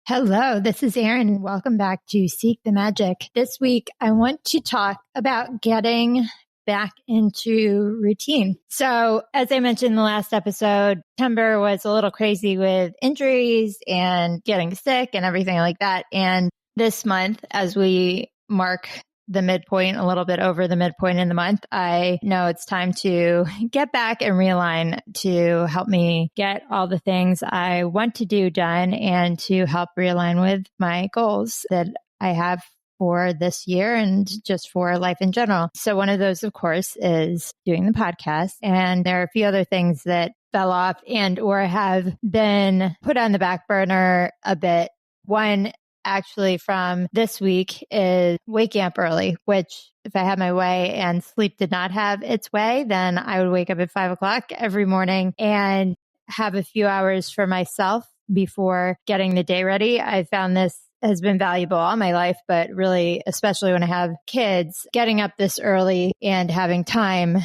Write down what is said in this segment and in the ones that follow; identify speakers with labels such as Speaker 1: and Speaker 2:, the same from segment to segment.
Speaker 1: Hello, this is Erin, and welcome back to Seek the Magic. This week, I want to talk about getting back into routine. So, as I mentioned in the last episode, September was a little crazy with injuries and getting sick and everything like that. And this month, as we mark the midpoint, a little bit over the midpoint in the month, I know it's time to get back and realign to help me get all the things I want to do done and to help realign with my goals that I have for this year and just for life in general. So one of those, of course, is doing the podcast. And there are a few other things that fell off and or have been put on the back burner a bit. One actually from this week is waking up early, which if I had my way and sleep did not have its way, then I would wake up at 5 o'clock every morning and have a few hours for myself before getting the day ready. I found this has been valuable all my life, but really, especially when I have kids, getting up this early and having time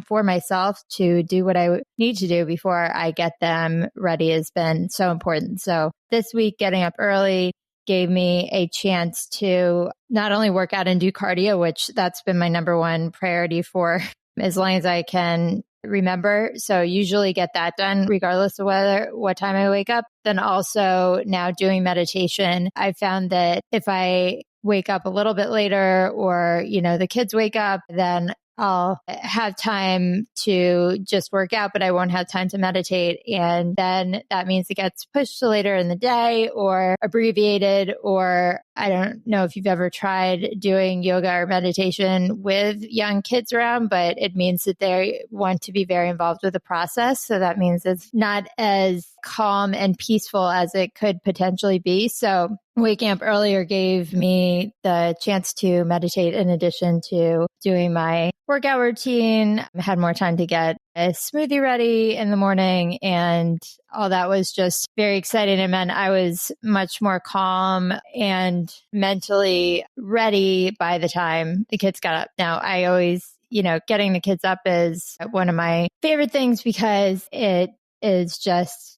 Speaker 1: for myself to do what I need to do before I get them ready has been so important. So this week, getting up early gave me a chance to not only work out and do cardio, which that's been my number one priority for as long as I can remember. So usually get that done regardless of what time I wake up. Then also now doing meditation. I found that if I wake up a little bit later or, the kids wake up, then I'll have time to just work out, but I won't have time to meditate. And then that means it gets pushed to later in the day or abbreviated, or I don't know if you've ever tried doing yoga or meditation with young kids around, but it means that they want to be very involved with the process. So that means it's not as calm and peaceful as it could potentially be. So waking up earlier gave me the chance to meditate in addition to doing my workout routine. I had more time to get a smoothie ready in the morning, and all that was just very exciting. It meant I was much more calm and mentally ready by the time the kids got up. Now, I always, getting the kids up is one of my favorite things because it is just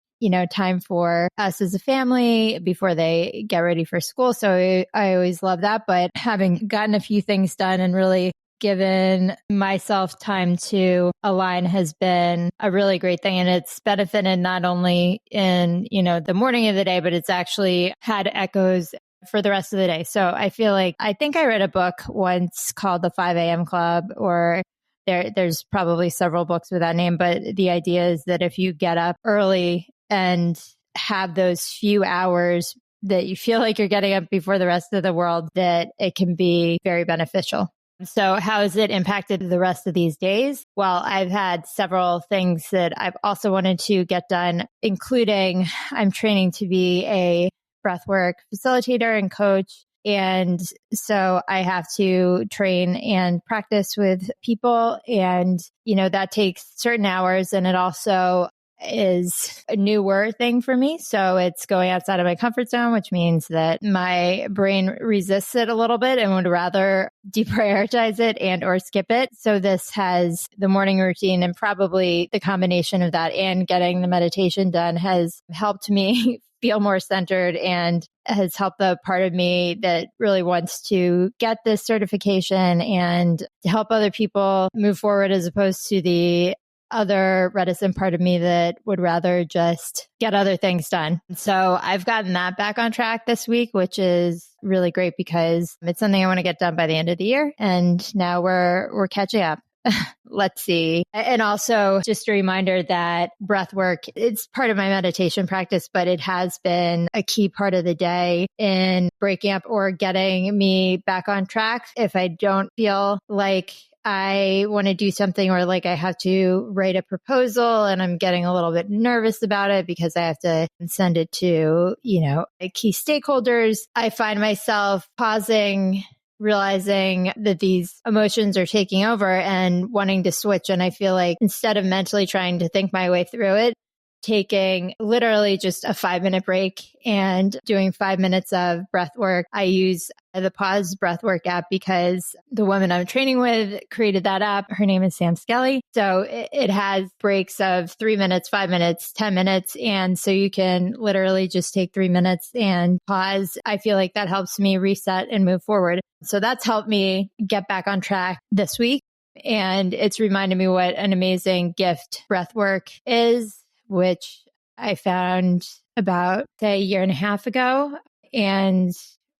Speaker 1: time for us as a family before they get ready for school. So I always love that. But having gotten a few things done and really given myself time to align has been a really great thing. And it's benefited not only in, the morning of the day, but it's actually had echoes for the rest of the day. So I feel like, I think I read a book once called The 5 a.m. Club, or there's probably several books with that name, but the idea is that if you get up early and have those few hours that you feel like you're getting up before the rest of the world, that it can be very beneficial. So how has it impacted the rest of these days? Well, I've had several things that I've also wanted to get done, including I'm training to be a breathwork facilitator and coach. And so I have to train and practice with people. And, that takes certain hours. And it also is a newer thing for me. So it's going outside of my comfort zone, which means that my brain resists it a little bit and would rather deprioritize it and or skip it. So this has the morning routine, and probably the combination of that and getting the meditation done has helped me feel more centered and has helped the part of me that really wants to get this certification and to help other people move forward, as opposed to the other reticent part of me that would rather just get other things done. So I've gotten that back on track this week, which is really great because it's something I want to get done by the end of the year. And now we're catching up. Let's see. And also just a reminder that breath work, it's part of my meditation practice, but it has been a key part of the day in breaking up or getting me back on track. If I don't feel like I want to do something, or like I have to write a proposal and I'm getting a little bit nervous about it because I have to send it to, key stakeholders, I find myself pausing, realizing that these emotions are taking over and wanting to switch. And I feel like instead of mentally trying to think my way through it, taking literally just a 5-minute break and doing 5 minutes of breath work. I use the Pause Breathwork app because the woman I'm training with created that app. Her name is Sam Skelly. So it has breaks of 3 minutes, 5 minutes, 10 minutes. And so you can literally just take 3 minutes and pause. I feel like that helps me reset and move forward. So that's helped me get back on track this week. And it's reminded me what an amazing gift breathwork is, which I found about, say, a year and a half ago, and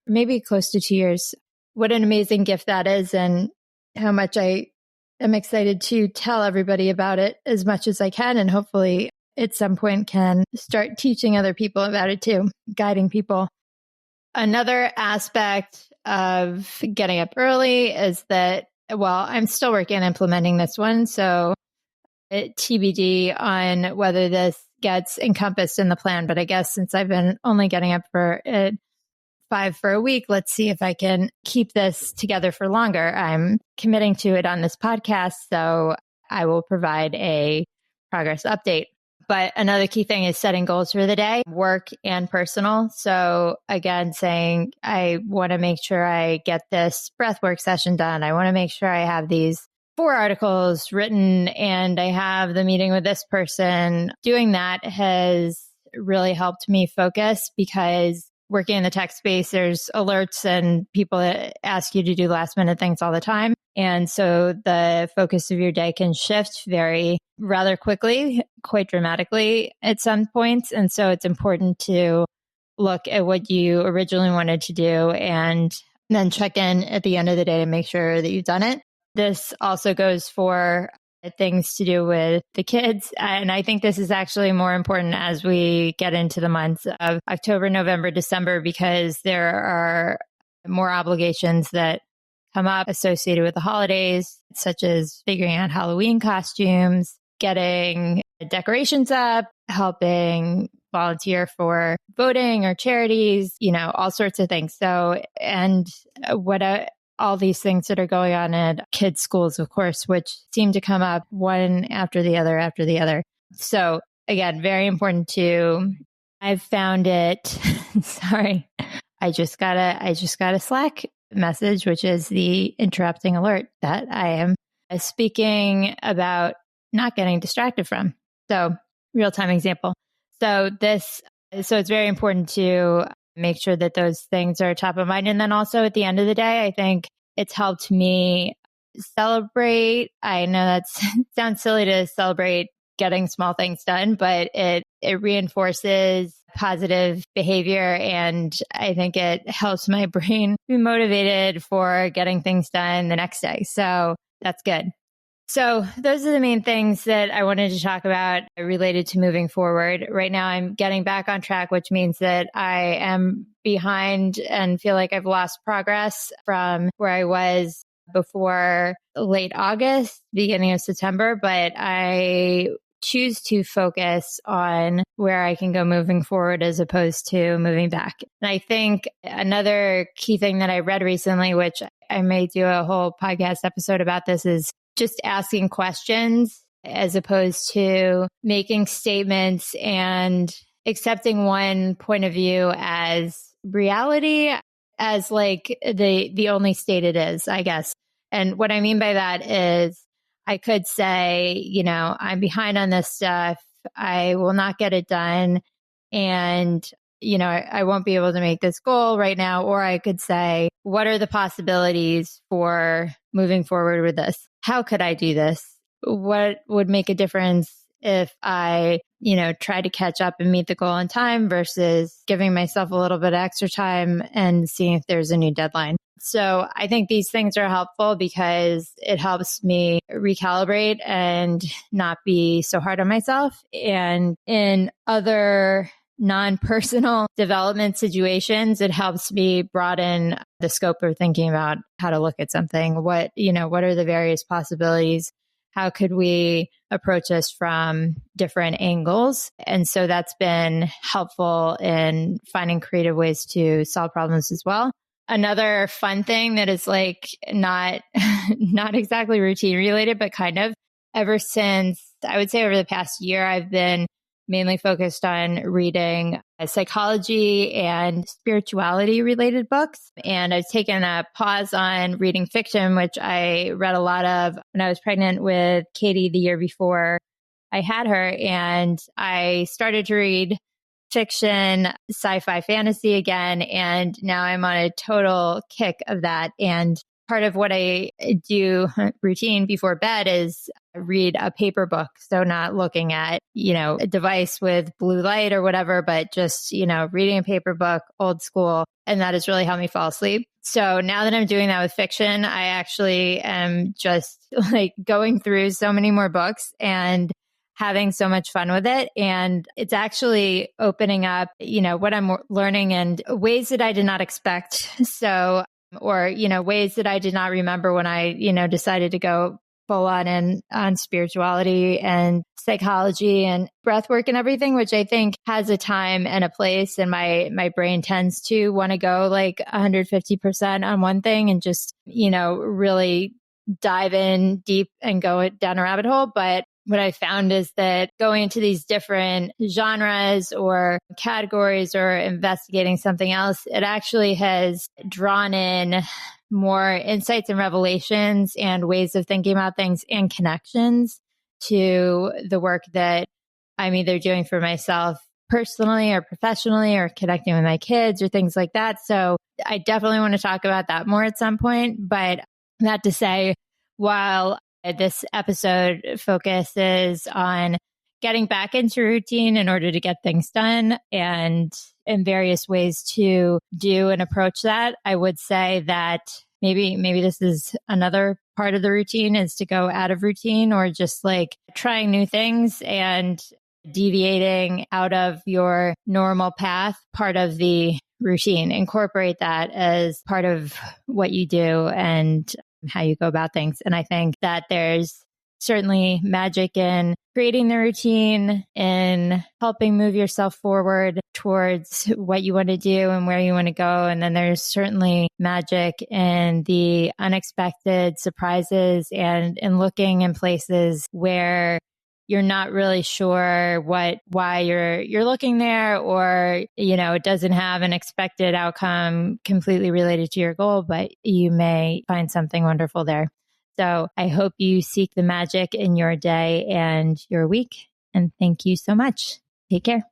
Speaker 1: maybe close to 2 years. What an amazing gift that is, and how much I am excited to tell everybody about it as much as I can. And hopefully at some point can start teaching other people about it too, guiding people. Another aspect of getting up early is that, well, I'm still working on implementing this one. So TBD on whether this gets encompassed in the plan. But I guess since I've been only getting up for 5 for a week, let's see if I can keep this together for longer. I'm committing to it on this podcast, so I will provide a progress update. But another key thing is setting goals for the day, work and personal. So again, saying, I want to make sure I get this breathwork session done. I want to make sure I have these 4 articles written and I have the meeting with this person. Doing that has really helped me focus, because working in the tech space, there's alerts and people that ask you to do last minute things all the time. And so the focus of your day can shift rather quickly, quite dramatically at some points. And so it's important to look at what you originally wanted to do and then check in at the end of the day to make sure that you've done it. This also goes for things to do with the kids. And I think this is actually more important as we get into the months of October, November, December, because there are more obligations that come up associated with the holidays, such as figuring out Halloween costumes, getting decorations up, helping volunteer for voting or charities, all sorts of things. So, and all these things that are going on at kids' schools, of course, which seem to come up one after the other. So again, very important I've found it, sorry, I just got a Slack message, which is the interrupting alert that I am speaking about not getting distracted from. So real-time example. So it's very important to make sure that those things are top of mind. And then also at the end of the day, I think it's helped me celebrate. I know that sounds silly to celebrate getting small things done, but it reinforces positive behavior. And I think it helps my brain be motivated for getting things done the next day. So that's good. So those are the main things that I wanted to talk about related to moving forward. Right now, I'm getting back on track, which means that I am behind and feel like I've lost progress from where I was before late August, beginning of September. But I choose to focus on where I can go moving forward as opposed to moving back. And I think another key thing that I read recently, which I may do a whole podcast episode about this, is just asking questions as opposed to making statements and accepting one point of view as reality, as like the only state it is, I guess. And what I mean by that is I could say, I'm behind on this stuff. I will not get it done. And, I won't be able to make this goal right now. Or I could say, what are the possibilities for moving forward with this? How could I do this? What would make a difference if I, try to catch up and meet the goal in time versus giving myself a little bit of extra time and seeing if there's a new deadline? So I think these things are helpful because it helps me recalibrate and not be so hard on myself. And in other non-personal development situations, it helps me broaden the scope of thinking about how to look at something. What are the various possibilities? How could we approach this from different angles? And so that's been helpful in finding creative ways to solve problems as well. Another fun thing that is like not exactly routine related, but kind of, ever since I would say over the past year, I've been mainly focused on reading psychology and spirituality related books. And I've taken a pause on reading fiction, which I read a lot of when I was pregnant with Katie the year before I had her. And I started to read fiction, sci-fi, fantasy again. And now I'm on a total kick of that. And part of what I do routine before bed is read a paper book. So not looking at, a device with blue light or whatever, but just, reading a paper book, old school. And that has really helped me fall asleep. So now that I'm doing that with fiction, I actually am just like going through so many more books and having so much fun with it. And it's actually opening up, what I'm learning and ways that I did not expect. So, or, ways that I did not remember when I, decided to go full on spirituality and psychology and breathwork and everything, which I think has a time and a place. And my brain tends to want to go like 150% on one thing and just, really dive in deep and go down a rabbit hole. But what I found is that going into these different genres or categories or investigating something else, it actually has drawn in more insights and revelations and ways of thinking about things and connections to the work that I'm either doing for myself personally or professionally or connecting with my kids or things like that. So I definitely want to talk about that more at some point. But that to say, while this episode focuses on getting back into routine in order to get things done and in various ways to do and approach that, I would say that maybe this is another part of the routine is to go out of routine or just like trying new things and deviating out of your normal path, part of the routine. Incorporate that as part of what you do and how you go about things. And I think that there's certainly magic in creating the routine, in helping move yourself forward towards what you want to do and where you want to go. And then there's certainly magic in the unexpected surprises and in looking in places where you're not really sure why you're looking there, or, it doesn't have an expected outcome completely related to your goal, but you may find something wonderful there. So I hope you seek the magic in your day and your week. And thank you so much. Take care.